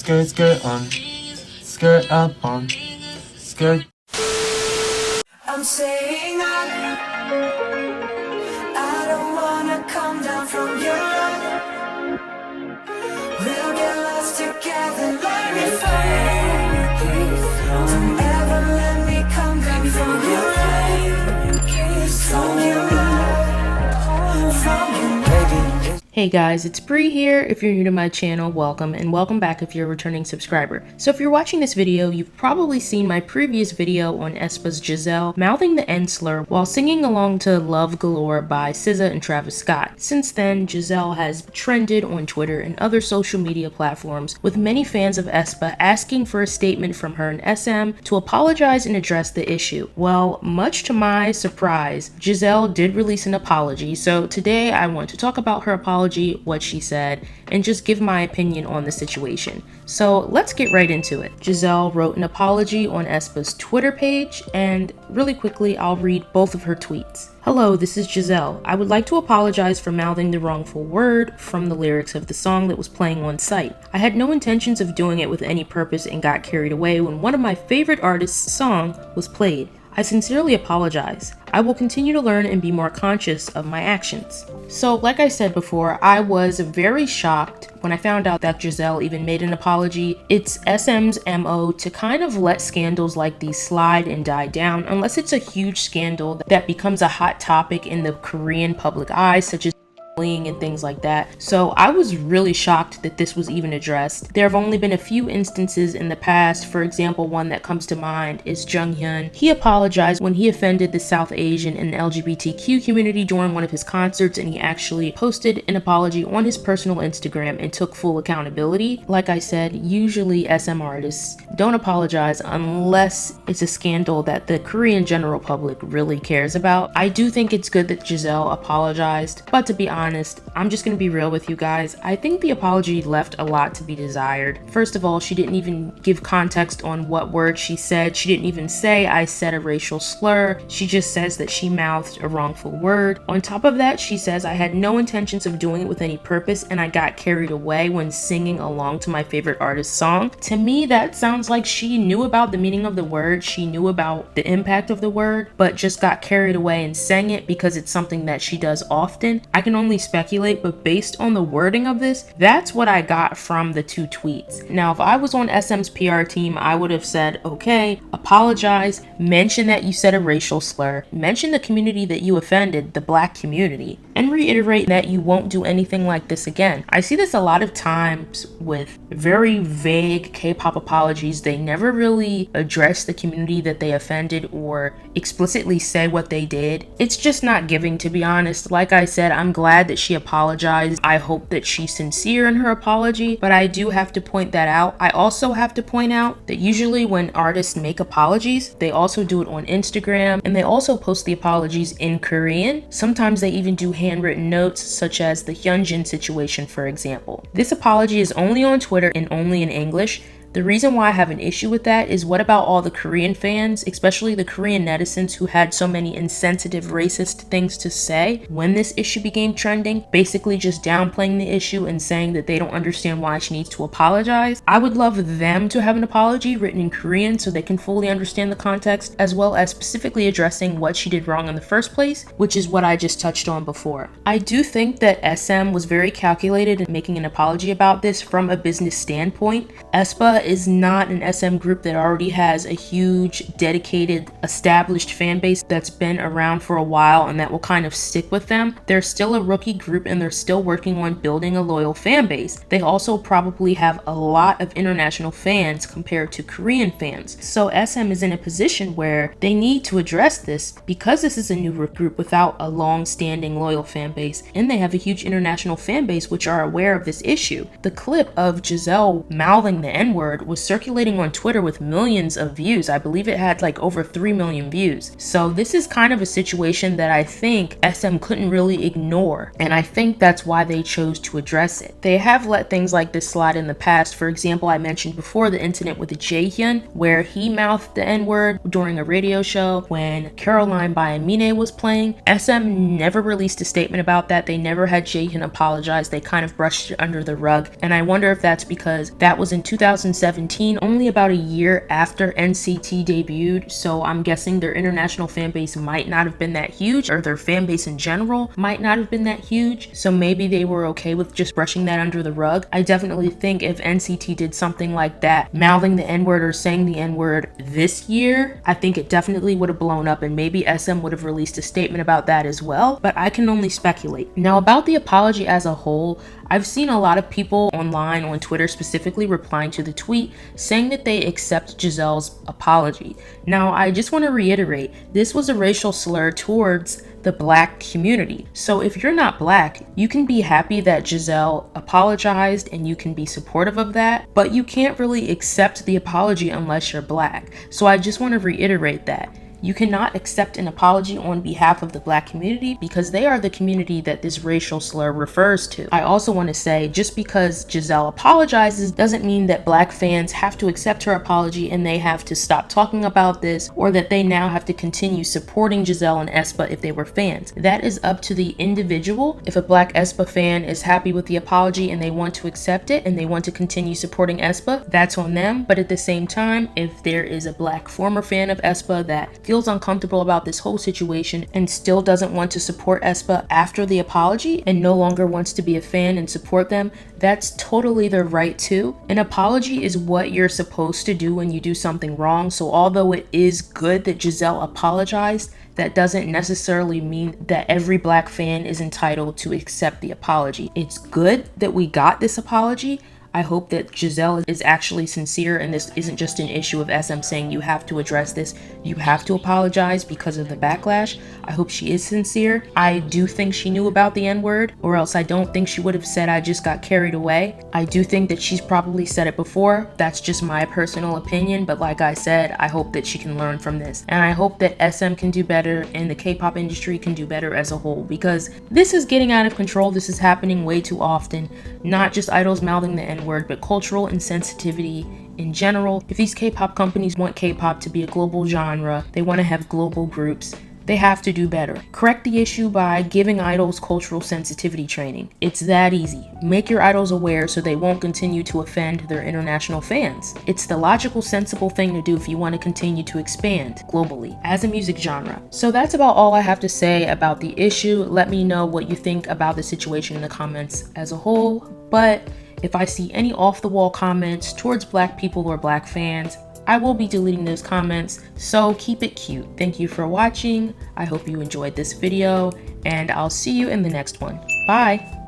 skirt, skirt on, skirt up on, skirt. I'm saying I don't wanna come down from your love. We'll get lost together like we fight. Don't ever let me come down from your love. From your love. From your love. Hey guys, it's Bree here. If you're new to my channel, welcome, and welcome back if you're a returning subscriber. So if you're watching this video, you've probably seen my previous video on aespa's Giselle mouthing the N slur while singing along to Love Galore by SZA and Travis Scott. Since then, Giselle has trended on Twitter and other social media platforms, with many fans of aespa asking for a statement from her and SM to apologize and address the issue. Well, much to my surprise, Giselle did release an apology, so today I want to talk about her apology, what she said, and just give my opinion on the situation. So let's get right into it. Giselle wrote an apology on aespa's Twitter page, and really quickly I'll read both of her tweets. Hello, this is Giselle. I would like to apologize for mouthing the wrongful word from the lyrics of the song that was playing on site. I had no intentions of doing it with any purpose and got carried away when one of my favorite artists' song was played. I sincerely apologize. I will continue to learn and be more conscious of my actions. So like I said before, I was very shocked when I found out that Giselle even made an apology. It's SM's MO to kind of let scandals like these slide and die down unless it's a huge scandal that becomes a hot topic in the Korean public eye, such as and things like that. So I was really shocked that this was even addressed. There have only been a few instances in the past. For example, one that comes to mind is Junghyun. He apologized when he offended the South Asian and LGBTQ community during one of his concerts, and he actually posted an apology on his personal Instagram and took full accountability. Like I said, usually SM artists don't apologize unless it's a scandal that the Korean general public really cares about. I do think it's good that Giselle apologized, but to be honest, I'm just gonna be real with you guys. I think the apology left a lot to be desired. First of all, she didn't even give context on what word she said. She didn't even say I said a racial slur. She just says that she mouthed a wrongful word. On top of that, she says I had no intentions of doing it with any purpose and I got carried away when singing along to my favorite artist's song. To me, that sounds like she knew about the meaning of the word. She knew about the impact of the word, but just got carried away and sang it because it's something that she does often. I can only speculate, but based on the wording of this, that's what I got from the two tweets. Now, if I was on SM's PR team, I would have said, okay, apologize, mention that you said a racial slur, mention the community that you offended, the Black community, and reiterate that you won't do anything like this again. I see this a lot of times with very vague K-pop apologies. They never really address the community that they offended or explicitly say what they did. It's just not giving, to be honest. Like I said, I'm glad that she apologized. I hope that she's sincere in her apology, but I do have to point that out. I also have to point out that usually when artists make apologies, they also do it on Instagram, and they also post the apologies in Korean. Sometimes they even do handwritten notes, such as the Hyunjin situation, for example. This apology is only on Twitter and only in English. The reason why I have an issue with that is what about all the Korean fans, especially the Korean netizens who had so many insensitive racist things to say when this issue became trending, basically just downplaying the issue and saying that they don't understand why she needs to apologize. I would love them to have an apology written in Korean so they can fully understand the context, as well as specifically addressing what she did wrong in the first place, which is what I just touched on before. I do think that SM was very calculated in making an apology about this from a business standpoint. aespa is not an SM group that already has a huge, dedicated, established fan base that's been around for a while and that will kind of stick with them. They're still a rookie group and they're still working on building a loyal fan base. They also probably have a lot of international fans compared to Korean fans. So SM is in a position where they need to address this because this is a new group without a long-standing loyal fan base, and they have a huge international fan base which are aware of this issue. The clip of Giselle mouthing the N-word N-word was circulating on Twitter with millions of views. I believe it had like over 3 million views. So this is kind of a situation that I think SM couldn't really ignore, and I think that's why they chose to address it. They have let things like this slide in the past. For example, I mentioned before the incident with Jaehyun, where he mouthed the N-word during a radio show when Caroline by Amine was playing. SM never released a statement about that. They never had Jaehyun apologize. They kind of brushed it under the rug, and I wonder if that's because that was in 2017, only about a year after NCT debuted, so I'm guessing their international fan base might not have been that huge, or their fan base in general might not have been that huge, so maybe they were okay with just brushing that under the rug. I definitely think if NCT did something like that, mouthing the N-word or saying the N-word this year, I think it definitely would have blown up, and maybe SM would have released a statement about that as well, but I can only speculate. Now, about the apology as a whole, I've seen a lot of people online, on Twitter specifically, replying to the tweet saying that they accept Giselle's apology. Now, I just want to reiterate, this was a racial slur towards the Black community. So if you're not Black, you can be happy that Giselle apologized and you can be supportive of that, but you can't really accept the apology unless you're Black. So I just want to reiterate that. You cannot accept an apology on behalf of the Black community because they are the community that this racial slur refers to. I also want to say, just because Giselle apologizes doesn't mean that Black fans have to accept her apology and they have to stop talking about this, or that they now have to continue supporting Giselle and aespa if they were fans. That is up to the individual. If a Black aespa fan is happy with the apology and they want to accept it and they want to continue supporting aespa, that's on them. But at the same time, if there is a Black former fan of aespa that feels uncomfortable about this whole situation and still doesn't want to support aespa after the apology and no longer wants to be a fan and support them, that's totally their right too. An apology is what you're supposed to do when you do something wrong. So although it is good that Giselle apologized, that doesn't necessarily mean that every Black fan is entitled to accept the apology. It's good that we got this apology. I hope that Giselle is actually sincere and this isn't just an issue of SM saying you have to address this, you have to apologize because of the backlash. I hope she is sincere. I do think she knew about the N-word, or else I don't think she would have said I just got carried away. I do think that she's probably said it before. That's just my personal opinion, but like I said, I hope that she can learn from this. And I hope that SM can do better and the K-pop industry can do better as a whole, because this is getting out of control. This is happening way too often. Not just idols mouthing the N-word, but cultural insensitivity in general. If these K-pop companies want K-pop to be a global genre, they want to have global groups, they have to do better. Correct the issue by giving idols cultural sensitivity training. It's that easy. Make your idols aware so they won't continue to offend their international fans. It's the logical, sensible thing to do if you want to continue to expand globally as a music genre. So that's about all I have to say about the issue. Let me know what you think about the situation in the comments as a whole. But if I see any off-the-wall comments towards Black people or Black fans, I will be deleting those comments, so keep it cute. Thank you for watching. I hope you enjoyed this video, and I'll see you in the next one. Bye!